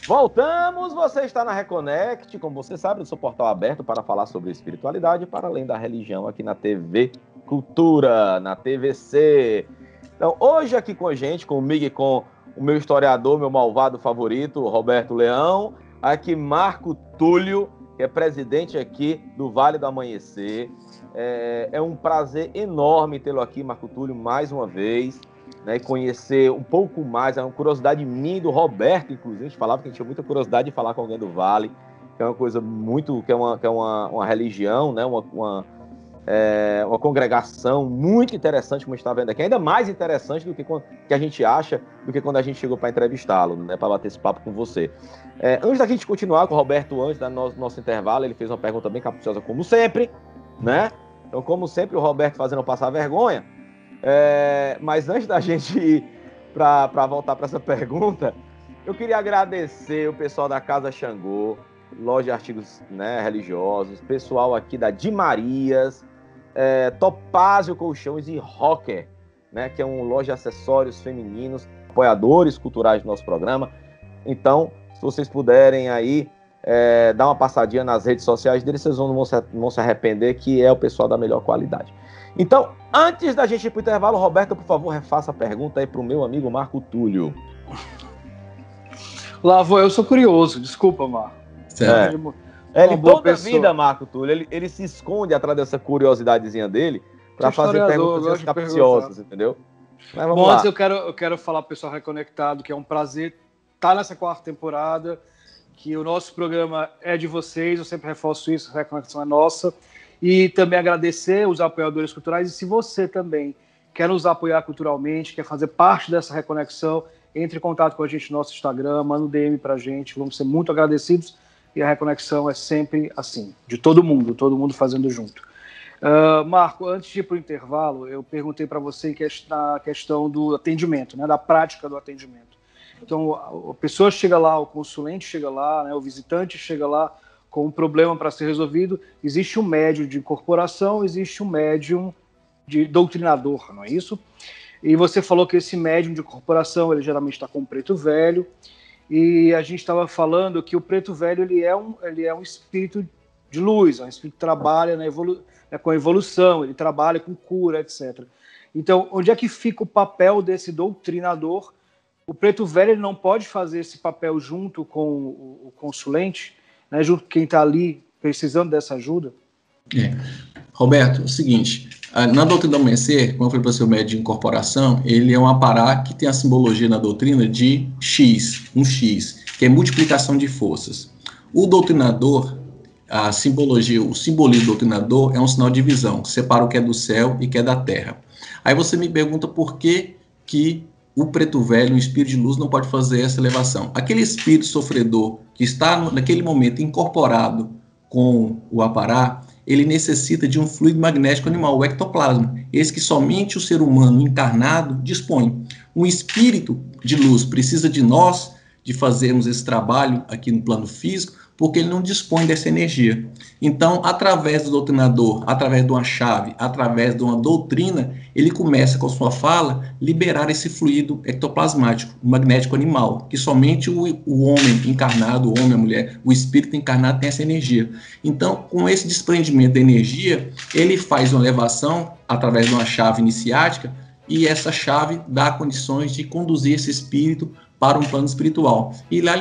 Voltamos, você está na Reconnect, como você sabe, eu sou portal aberto para falar sobre espiritualidade, para além da religião, aqui na TV Cultura, na TVC. Então, hoje aqui com a gente, comigo e com o meu historiador, meu malvado favorito, Roberto Leão, aqui Marco Túlio, que é presidente aqui do Vale do Amanhecer. É um prazer enorme tê-lo aqui, Marco Túlio, mais uma vez. Né, e conhecer um pouco mais, é uma curiosidade minha e do Roberto, inclusive, a gente falava que a gente tinha muita curiosidade de falar com alguém do Vale, que é uma coisa muito, que é uma religião, né, uma congregação muito interessante, como a gente está vendo aqui, ainda mais interessante do que a gente acha, do que quando a gente chegou para entrevistá-lo, né, para bater esse papo com você. Antes da gente continuar com o Roberto, antes do nosso intervalo, ele fez uma pergunta bem capciosa, como sempre, né? Então, como sempre, o Roberto fazendo eu passar vergonha. Mas antes da gente ir para voltar para essa pergunta, eu queria agradecer o pessoal da Casa Xangô, loja de artigos, né, religiosos, pessoal aqui da Di Marias, Topázio Colchões e Rocker, né, que é uma loja de acessórios femininos, apoiadores culturais do nosso programa. Então, se vocês puderem aí dar uma passadinha nas redes sociais deles, vocês não vão se arrepender, que é o pessoal da melhor qualidade. Então, antes da gente ir para o intervalo, Roberto, por favor, refaça a pergunta aí para o meu amigo Marco Túlio. Lá vou, eu sou curioso, desculpa, Marco. Ele toda a vida, Marco Túlio, ele se esconde atrás dessa curiosidadezinha dele para fazer perguntas capciosas, entendeu? Mas vamos lá. Antes eu quero falar pro pessoal reconectado que é um prazer estar nessa 4ª temporada, que o nosso programa é de vocês, eu sempre reforço isso, a reconexão é nossa. E também agradecer os apoiadores culturais. E se você também quer nos apoiar culturalmente, quer fazer parte dessa reconexão, entre em contato com a gente no nosso Instagram, manda um DM pra gente, vamos ser muito agradecidos. E a reconexão é sempre assim, de todo mundo fazendo junto. Marco, antes de ir para o intervalo, eu perguntei para você na questão do atendimento, né, da prática do atendimento. Então, a pessoa chega lá, o consulente chega lá, né, o visitante chega lá, com um problema para ser resolvido, existe um médium de incorporação, existe um médium de doutrinador, não é isso? E você falou que esse médium de incorporação, ele geralmente está com um preto velho, e a gente estava falando que o preto velho ele é um espírito de luz, é um espírito que trabalha com a evolução, ele trabalha com cura, etc. Então, onde é que fica o papel desse doutrinador? O preto velho ele não pode fazer esse papel junto com o consulente, né, junto com quem está ali precisando dessa ajuda? Roberto, é o seguinte, na doutrina do amanhecer, como eu falei para você, o médium de incorporação, ele é um aparato que tem a simbologia na doutrina de X, um X, que é multiplicação de forças. O doutrinador, o simbolismo do doutrinador é um sinal de visão, que separa o que é do céu e o que é da terra. Aí você me pergunta por que o preto velho, um espírito de luz, não pode fazer essa elevação. Aquele espírito sofredor que está naquele momento incorporado com o apará, ele necessita de um fluido magnético animal, o ectoplasma, esse que somente o ser humano encarnado dispõe. Um espírito de luz precisa de nós, de fazermos esse trabalho aqui no plano físico, porque ele não dispõe dessa energia. Então, através do doutrinador, através de uma chave, através de uma doutrina, ele começa com a sua fala liberar esse fluido ectoplasmático, o magnético animal, que somente o homem encarnado, o homem, a mulher, o espírito encarnado tem essa energia. Então, com esse desprendimento da energia, ele faz uma elevação através de uma chave iniciática, e essa chave dá condições de conduzir esse espírito para um plano espiritual. E lá ele